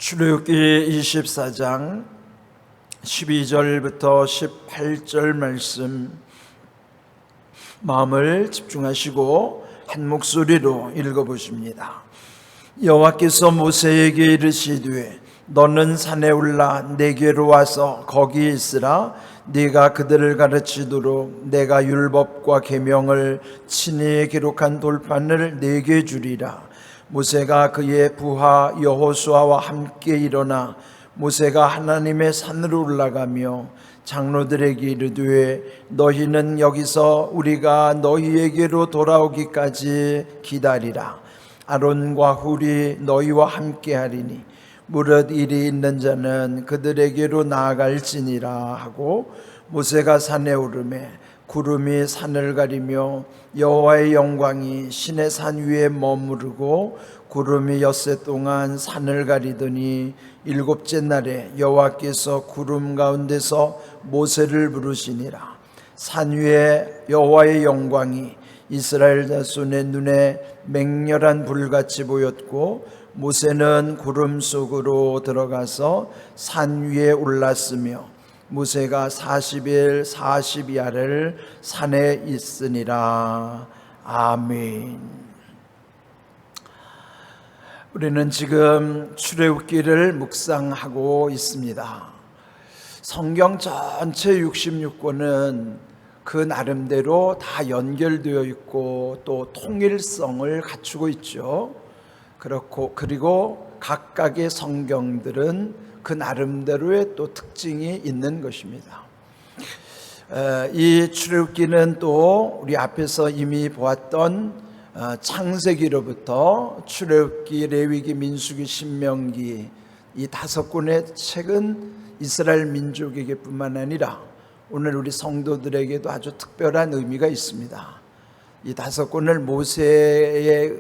출애굽기 24장 12절부터 18절 말씀 마음을 집중하시고 한 목소리로 읽어보십니다. 여호와께서 모세에게 이르시되 너는 산에 올라 내게로 와서 거기 있으라. 네가 그들을 가르치도록 내가 율법과 계명을 친히 기록한 돌판을 네게 주리라. 모세가 그의 부하 여호수아와 함께 일어나 모세가 하나님의 산으로 올라가며 장로들에게 이르되 너희는 여기서 우리가 너희에게로 돌아오기까지 기다리라. 아론과 훌이 너희와 함께 하리니 무릇 일이 있는 자는 그들에게로 나아갈지니라 하고 모세가 산에 오르매 구름이 산을 가리며 여호와의 영광이 시내 산 위에 머무르고 구름이 엿새 동안 산을 가리더니 일곱째 날에 여호와께서 구름 가운데서 모세를 부르시니라. 산 위에 여호와의 영광이 이스라엘 자손의 눈에 맹렬한 불같이 보였고 모세는 구름 속으로 들어가서 산 위에 올랐으며 모세가 40일 40야를 산에 있으니라. 아멘. 우리는 지금 출애굽기를 묵상하고 있습니다. 성경 전체 66권은 그 나름대로 다 연결되어 있고 또 통일성을 갖추고 있죠. 그리고 각각의 성경들은 그 나름대로의 또 특징이 있는 것입니다. 이 출애굽기는 또 우리 앞에서 이미 보았던 창세기로부터 출애굽기, 레위기, 민수기, 신명기 이 5권의 책은 이스라엘 민족에게 뿐만 아니라 오늘 우리 성도들에게도 아주 특별한 의미가 있습니다. 이 5권을 모세에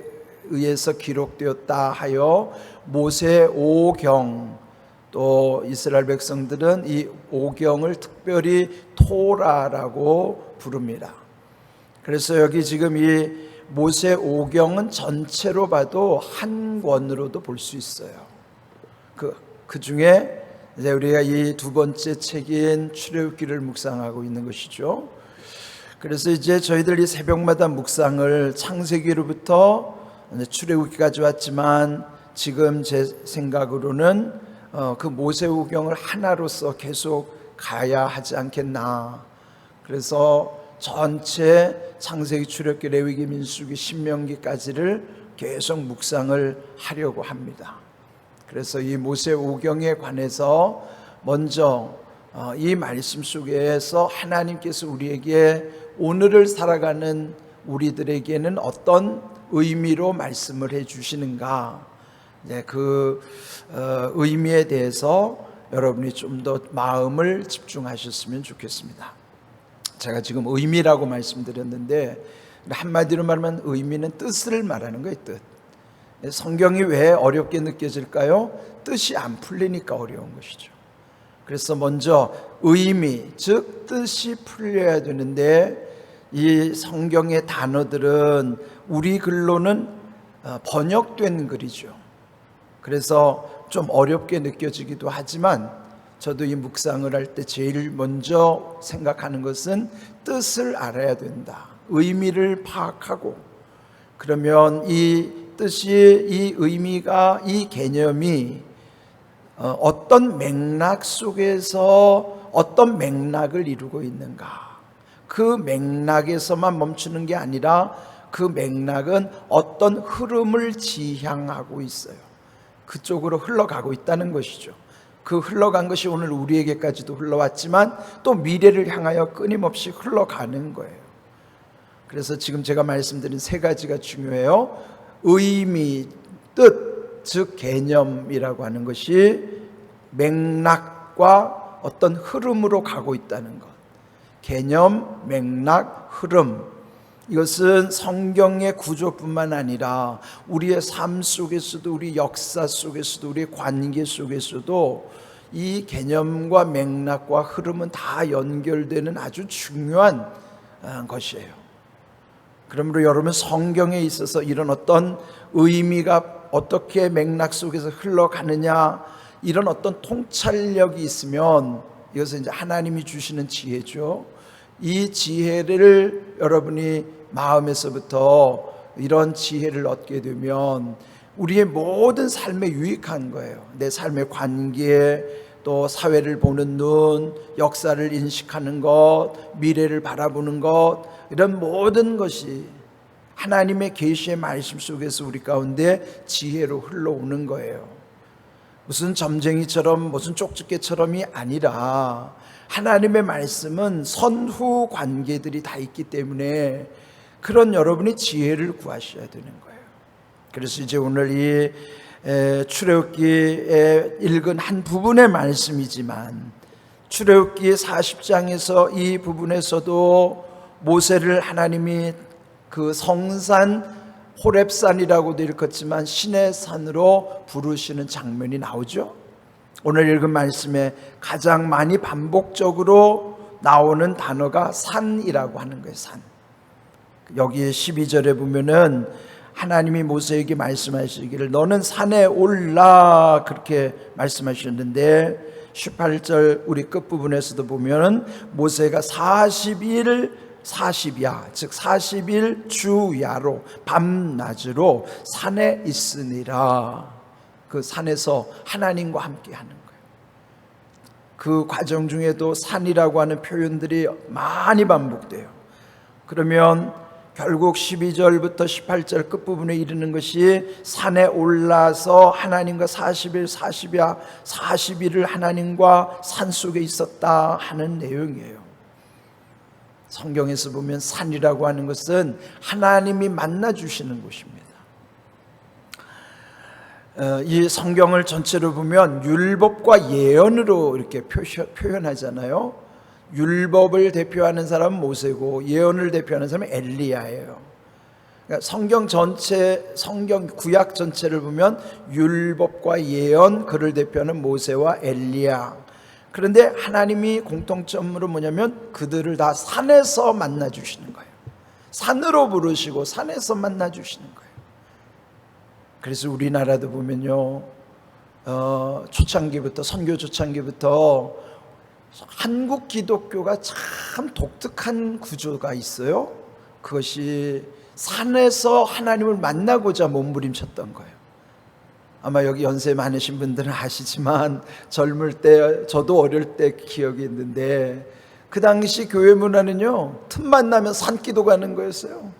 의해서 기록되었다 하여 모세 오경, 또 이스라엘 백성들은 이 오경을 특별히 토라라고 부릅니다. 그래서 여기 지금 이 모세 오경은 전체로 봐도 한 권으로도 볼 수 있어요. 그 중에 이제 우리가 이 두 번째 책인 출애굽기를 묵상하고 있는 것이죠. 그래서 이제 저희들 이 새벽마다 묵상을 창세기로부터 출애굽기까지 왔지만 지금 제 생각으로는 그 모세오경을 하나로서 계속 가야 하지 않겠나. 그래서 전체 창세기, 출애굽기, 레위기, 민수기, 신명기까지를 계속 묵상을 하려고 합니다. 그래서 이 모세오경에 관해서 먼저 이 말씀 속에서 하나님께서 우리에게 오늘을 살아가는 우리들에게는 어떤 의미로 말씀을 해 주시는가, 그 의미에 대해서 여러분이 좀 더 마음을 집중하셨으면 좋겠습니다. 제가 지금 의미라고 말씀드렸는데 한마디로 말하면 의미는 뜻을 말하는 거예요. 뜻. 성경이 왜 어렵게 느껴질까요? 뜻이 안 풀리니까 어려운 것이죠. 그래서 먼저 의미, 즉 뜻이 풀려야 되는데 이 성경의 단어들은 우리 글로는 번역된 글이죠. 그래서 좀 어렵게 느껴지기도 하지만 저도 이 묵상을 할 때 제일 먼저 생각하는 것은 뜻을 알아야 된다. 의미를 파악하고, 그러면 이 뜻이, 이 의미가, 이 개념이 어떤 맥락 속에서 어떤 맥락을 이루고 있는가, 그 맥락에서만 멈추는 게 아니라 그 맥락은 어떤 흐름을 지향하고 있어요. 그쪽으로 흘러가고 있다는 것이죠. 그 흘러간 것이 오늘 우리에게까지도 흘러왔지만 또 미래를 향하여 끊임없이 흘러가는 거예요. 그래서 지금 제가 말씀드린 세 가지가 중요해요. 의미, 뜻, 즉 개념이라고 하는 것이 맥락과 어떤 흐름으로 가고 있다는 것. 개념, 맥락, 흐름. 이것은 성경의 구조뿐만 아니라 우리의 삶 속에서도, 우리 역사 속에서도, 우리의 관계 속에서도 이 개념과 맥락과 흐름은 다 연결되는 아주 중요한 것이에요. 그러므로 여러분 성경에 있어서 이런 어떤 의미가 어떻게 맥락 속에서 흘러가느냐, 이런 어떤 통찰력이 있으면 이것은 이제 하나님이 주시는 지혜죠. 이 지혜를 여러분이 마음에서부터 이런 지혜를 얻게 되면 우리의 모든 삶에 유익한 거예요. 내 삶의 관계, 또 사회를 보는 눈, 역사를 인식하는 것, 미래를 바라보는 것, 이런 모든 것이 하나님의 계시의 말씀 속에서 우리 가운데 지혜로 흘러오는 거예요. 무슨 점쟁이처럼 무슨 쪽집게처럼이 아니라 하나님의 말씀은 선후 관계들이 다 있기 때문에 그런 여러분이 지혜를 구하셔야 되는 거예요. 그래서 이제 오늘 이 출애굽기에 읽은 한 부분의 말씀이지만 출애굽기 40장에서 이 부분에서도 모세를 하나님이 그 성산 호렙산이라고도 읽었지만 신의 산으로 부르시는 장면이 나오죠. 오늘 읽은 말씀에 가장 많이 반복적으로 나오는 단어가 산이라고 하는 거예요. 산. 여기 12절에 보면은 하나님이 모세에게 말씀하시기를 너는 산에 올라, 그렇게 말씀하셨는데 18절 우리 끝부분에서도 보면 모세가 40일 40야, 즉 40일 주야로 밤낮으로 산에 있으니라. 그 산에서 하나님과 함께 하는 거예요. 그 과정 중에도 산이라고 하는 표현들이 많이 반복돼요. 그러면 결국 12절부터 18절 끝부분에 이르는 것이 산에 올라서 하나님과 40일 40야 40일을 하나님과 산속에 있었다 하는 내용이에요. 성경에서 보면 산이라고 하는 것은 하나님이 만나주시는 곳입니다. 이 성경을 전체로 보면 율법과 예언으로 이렇게 표현하잖아요. 율법을 대표하는 사람은 모세고 예언을 대표하는 사람은 엘리야예요. 그러니까 성경 전체, 성경 구약 전체를 보면 율법과 예언, 그를 대표하는 모세와 엘리야. 그런데 하나님이 공통점으로 뭐냐면 그들을 다 산에서 만나주시는 거예요. 산으로 부르시고 산에서 만나주시는 거예요. 그래서 우리나라도 보면요, 초창기부터, 선교 초창기부터 한국 기독교가 참 독특한 구조가 있어요. 그것이 산에서 하나님을 만나고자 몸부림쳤던 거예요. 아마 여기 연세 많으신 분들은 아시지만 젊을 때, 저도 어릴 때 기억이 있는데 그 당시 교회 문화는요, 틈만 나면 산기도 가는 거였어요.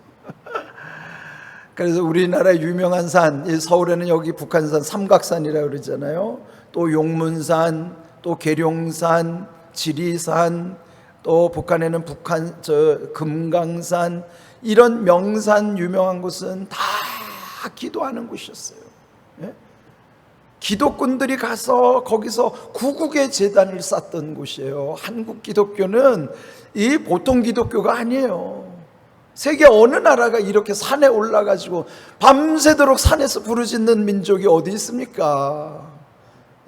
그래서 우리나라 유명한 산, 서울에는 여기 북한산 삼각산이라고 그러잖아요. 또 용문산, 또 계룡산, 지리산, 또 북한에는 금강산, 이런 명산 유명한 곳은 다 기도하는 곳이었어요. 예? 기독군들이 가서 거기서 구국의 제단을 쌓던 곳이에요. 한국 기독교는 이 보통 기독교가 아니에요. 세계 어느 나라가 이렇게 산에 올라가지고 밤새도록 산에서 부르짖는 민족이 어디 있습니까?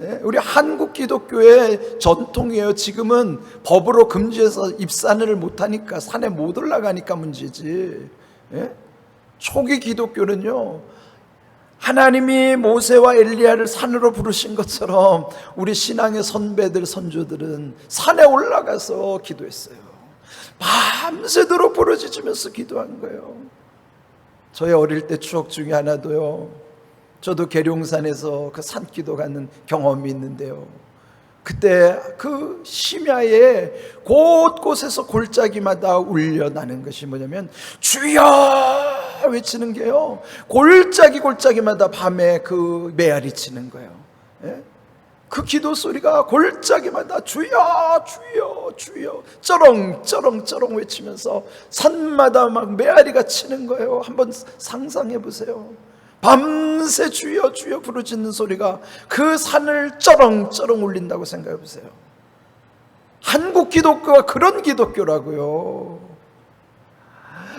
예? 우리 한국 기독교의 전통이에요. 지금은 법으로 금지해서 입산을 못하니까, 산에 못 올라가니까 문제지. 예? 초기 기독교는요, 하나님이 모세와 엘리야를 산으로 부르신 것처럼 우리 신앙의 선배들, 선조들은 산에 올라가서 기도했어요. 밤새도록 부르짖으면서 기도한 거예요. 저의 어릴 때 추억 중에 하나도요, 저도 계룡산에서 그 산기도 가는 경험이 있는데요, 그때 그 심야에 곳곳에서 골짜기마다 울려나는 것이 뭐냐면 주여 외치는 게요, 골짜기마다 밤에 그 메아리 치는 거예요. 예? 그 기도 소리가 골짜기마다 주여 주여 주여 쩌렁 외치면서 산마다 막 메아리가 치는 거예요. 한번 상상해 보세요. 밤새 주여 주여 부르짖는 소리가 그 산을 쩌렁 울린다고 생각해 보세요. 한국 기독교가 그런 기독교라고요.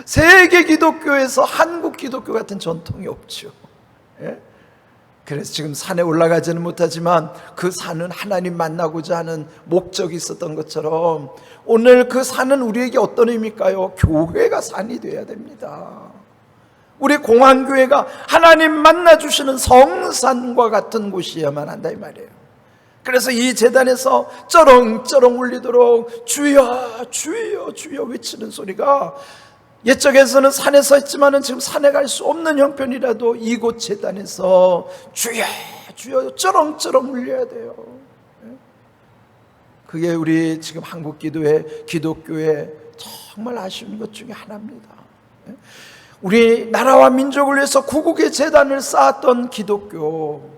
세계 기독교에서 한국 기독교 같은 전통이 없죠. 예? 그래서 지금 산에 올라가지는 못하지만 그 산은 하나님 만나고자 하는 목적이 있었던 것처럼 오늘 그 산은 우리에게 어떤 의미일까요? 교회가 산이 되어야 됩니다. 우리 공항교회가 하나님 만나주시는 성산과 같은 곳이어야만 한다 이 말이에요. 그래서 이 제단에서 쩌렁쩌렁 울리도록 주여 주여 주여 외치는 소리가 옛적에서는 산에서 했지만은 지금 산에 갈 수 없는 형편이라도 이곳 제단에서 주여 주여 쩌렁쩌렁 울려야 돼요. 그게 우리 지금 한국 기독교의 정말 아쉬운 것 중에 하나입니다. 우리 나라와 민족을 위해서 구국의 제단을 쌓았던 기독교,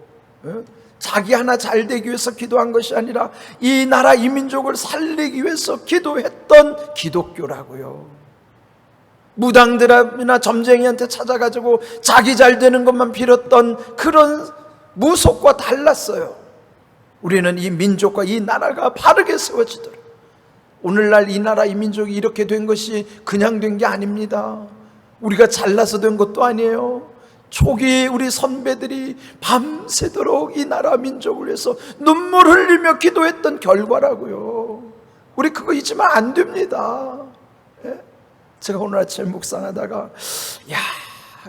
자기 하나 잘 되기 위해서 기도한 것이 아니라 이 나라 이 민족을 살리기 위해서 기도했던 기독교라고요. 무당들이나 점쟁이한테 찾아가지고 자기 잘 되는 것만 빌었던 그런 무속과 달랐어요. 우리는 이 민족과 이 나라가 바르게 세워지도록, 오늘날 이 나라 이 민족이 이렇게 된 것이 그냥 된 게 아닙니다. 우리가 잘나서 된 것도 아니에요. 초기 우리 선배들이 밤새도록 이 나라 민족을 위해서 눈물 흘리며 기도했던 결과라고요. 우리 그거 잊으면 안 됩니다. 제가 오늘 아침에 묵상하다가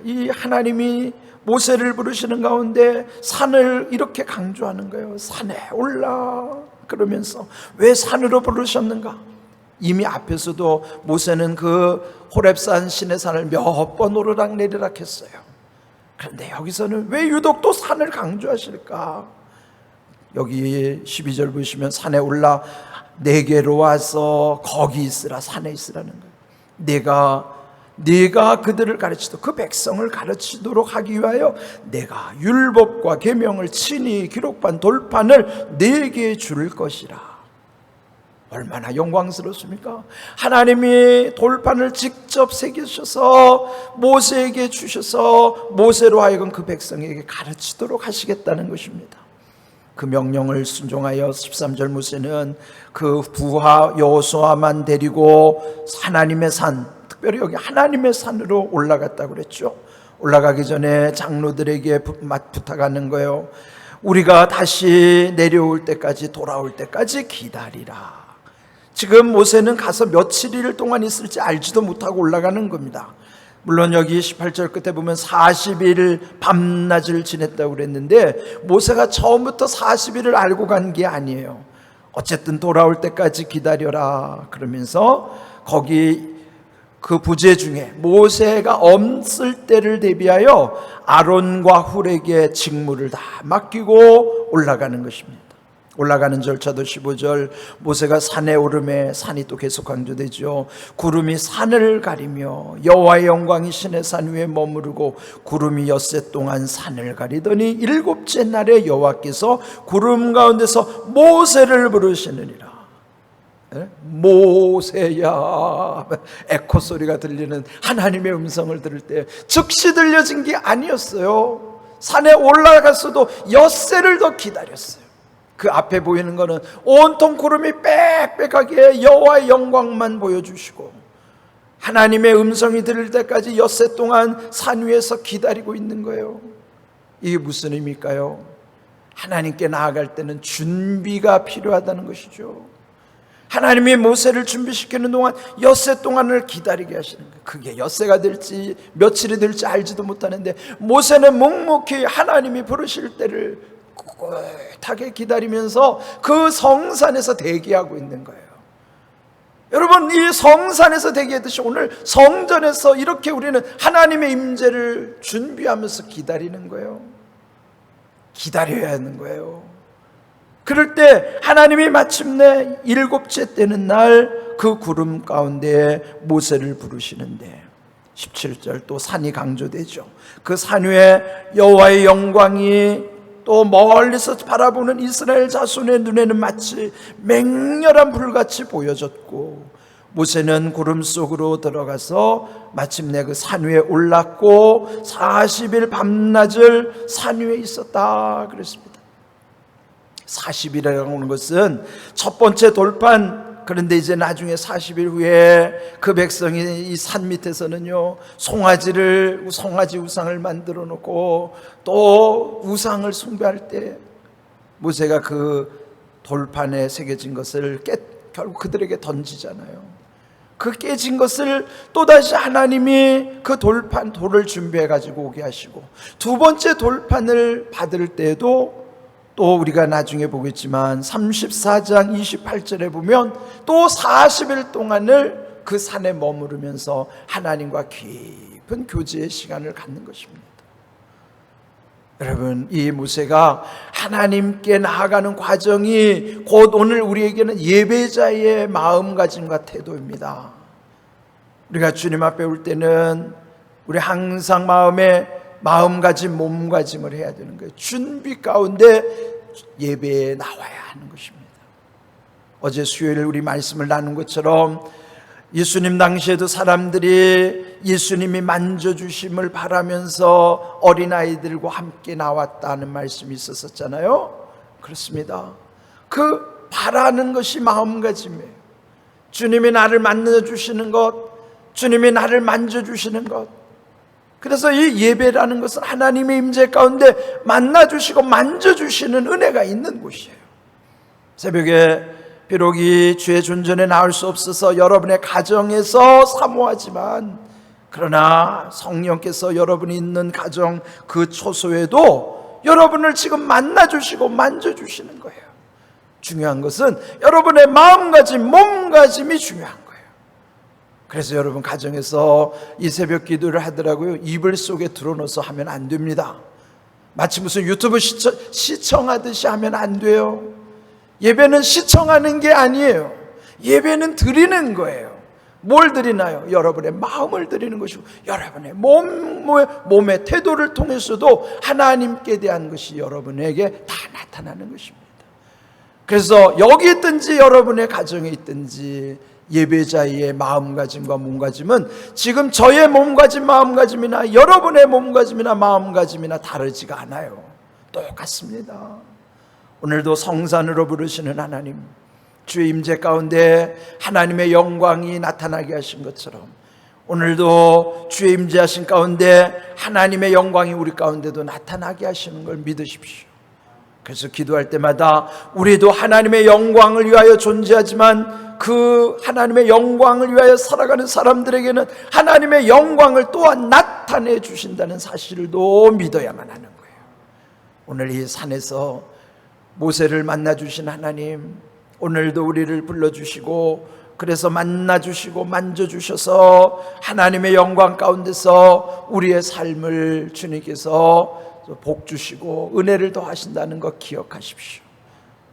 이 하나님이 모세를 부르시는 가운데 산을 이렇게 강조하는 거예요. 산에 올라 그러면서 왜 산으로 부르셨는가? 이미 앞에서도 모세는 그 호렙산 시내산을 몇 번 오르락내리락 했어요. 그런데 여기서는 왜 유독 또 산을 강조하실까? 여기 12절 보시면 산에 올라 내게로 와서 거기 있으라, 산에 있으라는 거예요. 네가 그들을 가르치도록, 그 백성을 가르치도록 하기 위하여 내가 율법과 계명을 친히 기록한 돌판을 네게 줄 것이라. 얼마나 영광스럽습니까? 하나님이 돌판을 직접 새기셔서 모세에게 주셔서 모세로 하여금 그 백성에게 가르치도록 하시겠다는 것입니다. 그 명령을 순종하여 13절 모세는 그 부하 여호수아만 데리고 하나님의 산, 특별히 여기 하나님의 산으로 올라갔다고 그랬죠. 올라가기 전에 장로들에게 부탁하는 거예요. 우리가 다시 내려올 때까지, 돌아올 때까지 기다리라. 지금 모세는 가서 며칠일 동안 있을지 알지도 못하고 올라가는 겁니다. 물론 여기 18절 끝에 보면 40일 밤낮을 지냈다고 그랬는데 모세가 처음부터 40일을 알고 간 게 아니에요. 어쨌든 돌아올 때까지 기다려라 그러면서 거기 그 부재 중에 모세가 없을 때를 대비하여 아론과 훌에게 직무를 다 맡기고 올라가는 것입니다. 올라가는 절차도 15절 모세가 산에 오르매, 산이 또 계속 강조되죠. 구름이 산을 가리며 여호와의 영광이 시내 산 위에 머무르고 구름이 엿새 동안 산을 가리더니 일곱째 날에 여호와께서 구름 가운데서 모세를 부르시느니라. 모세야, 에코 소리가 들리는 하나님의 음성을 들을 때 즉시 들려진 게 아니었어요. 산에 올라갔어도 엿새를 더 기다렸어요. 그 앞에 보이는 것은 온통 구름이 빽빽하게 여호와의 영광만 보여주시고 하나님의 음성이 들릴 때까지 엿새 동안 산 위에서 기다리고 있는 거예요. 이게 무슨 의미일까요? 하나님께 나아갈 때는 준비가 필요하다는 것이죠. 하나님이 모세를 준비시키는 동안 엿새 동안을 기다리게 하시는 거예요. 그게 엿새가 될지 며칠이 될지 알지도 못하는데 모세는 묵묵히 하나님이 부르실 때를 꿋하게 기다리면서 그 성산에서 대기하고 있는 거예요. 여러분, 이 성산에서 대기했듯이 오늘 성전에서 이렇게 우리는 하나님의 임재를 준비하면서 기다리는 거예요. 기다려야 하는 거예요. 그럴 때 하나님이 마침내 일곱째 되는 날 그 구름 가운데 모세를 부르시는데 17절 또 산이 강조되죠. 그 산 위에 여호와의 영광이 또 멀리서 바라보는 이스라엘 자손의 눈에는 마치 맹렬한 불같이 보여졌고 모세는 구름 속으로 들어가서 마침내 그 산 위에 올랐고 40일 밤낮을 산 위에 있었다 그랬습니다. 40일이라고 하는 것은 첫 번째 돌판, 그런데 이제 나중에 40일 후에 그 백성이 이 산 밑에서는요 송아지 우상을 만들어 놓고 또 우상을 숭배할 때 모세가 그 돌판에 새겨진 것을 결국 그들에게 던지잖아요. 그 깨진 것을 또다시 하나님이 그 돌을 준비해 가지고 오게 하시고, 두 번째 돌판을 받을 때도 또 우리가 나중에 보겠지만 34장 28절에 보면 또 40일 동안을 그 산에 머무르면서 하나님과 깊은 교제의 시간을 갖는 것입니다. 여러분, 이 모세가 하나님께 나아가는 과정이 곧 오늘 우리에게는 예배자의 마음가짐과 태도입니다. 우리가 주님 앞에 올 때는 우리 항상 마음가짐, 몸가짐을 해야 되는 거예요. 준비 가운데 예배에 나와야 하는 것입니다. 어제 수요일 우리 말씀을 나눈 것처럼 예수님 당시에도 사람들이 예수님이 만져주심을 바라면서 어린아이들과 함께 나왔다는 말씀이 있었잖아요. 그렇습니다. 그 바라는 것이 마음가짐이에요. 주님이 나를 만져주시는 것, 주님이 나를 만져주시는 것. 그래서 이 예배라는 것은 하나님의 임재 가운데 만나주시고 만져주시는 은혜가 있는 곳이에요. 새벽에 비록 이 주의 존전에 나올 수 없어서 여러분의 가정에서 사모하지만, 그러나 성령께서 여러분이 있는 가정 그 초소에도 여러분을 지금 만나주시고 만져주시는 거예요. 중요한 것은 여러분의 마음가짐, 몸가짐이 중요한 거예요. 그래서 여러분 가정에서 이 새벽 기도를 하더라고요. 이불 속에 들어넣어서 하면 안 됩니다. 마치 무슨 유튜브 시청하듯이 하면 안 돼요. 예배는 시청하는 게 아니에요. 예배는 드리는 거예요. 뭘 드리나요? 여러분의 마음을 드리는 것이고, 여러분의 몸의 태도를 통해서도 하나님께 대한 것이 여러분에게 다 나타나는 것입니다. 그래서 여기 있든지 여러분의 가정에 있든지 예배자의 마음가짐과 몸가짐은 지금 저의 몸가짐, 마음가짐이나 여러분의 몸가짐이나 마음가짐이나 다르지가 않아요. 똑같습니다. 오늘도 성산으로 부르시는 하나님, 주의 임재 가운데 하나님의 영광이 나타나게 하신 것처럼 오늘도 주의 임재하신 가운데 하나님의 영광이 우리 가운데도 나타나게 하시는 걸 믿으십시오. 그래서 기도할 때마다 우리도 하나님의 영광을 위하여 존재하지만 그 하나님의 영광을 위하여 살아가는 사람들에게는 하나님의 영광을 또한 나타내 주신다는 사실도 믿어야만 하는 거예요. 오늘 이 산에서 모세를 만나주신 하나님, 오늘도 우리를 불러주시고 그래서 만나주시고 만져주셔서 하나님의 영광 가운데서 우리의 삶을 주님께서 복 주시고 은혜를 더하신다는 것 기억하십시오.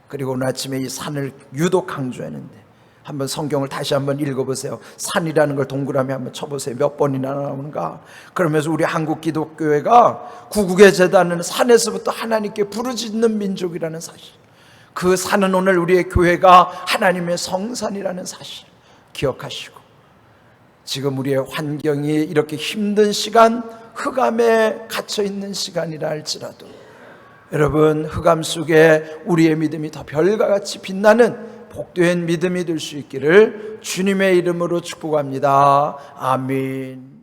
그리고 오늘 아침에 이 산을 유독 강조했는데 한번 성경을 다시 한번 읽어보세요. 산이라는 걸 동그라미 한번 쳐보세요. 몇 번이나 나오는가. 그러면서 우리 한국 기독교회가 구국의 제단은 산에서부터 하나님께 부르짖는 민족이라는 사실, 그 산은 오늘 우리의 교회가 하나님의 성산이라는 사실 기억하시고, 지금 우리의 환경이 이렇게 힘든 시간, 흑암에 갇혀있는 시간이라 할지라도 여러분, 흑암 속에 우리의 믿음이 더 별과 같이 빛나는 복된 믿음이 될 수 있기를 주님의 이름으로 축복합니다. 아멘.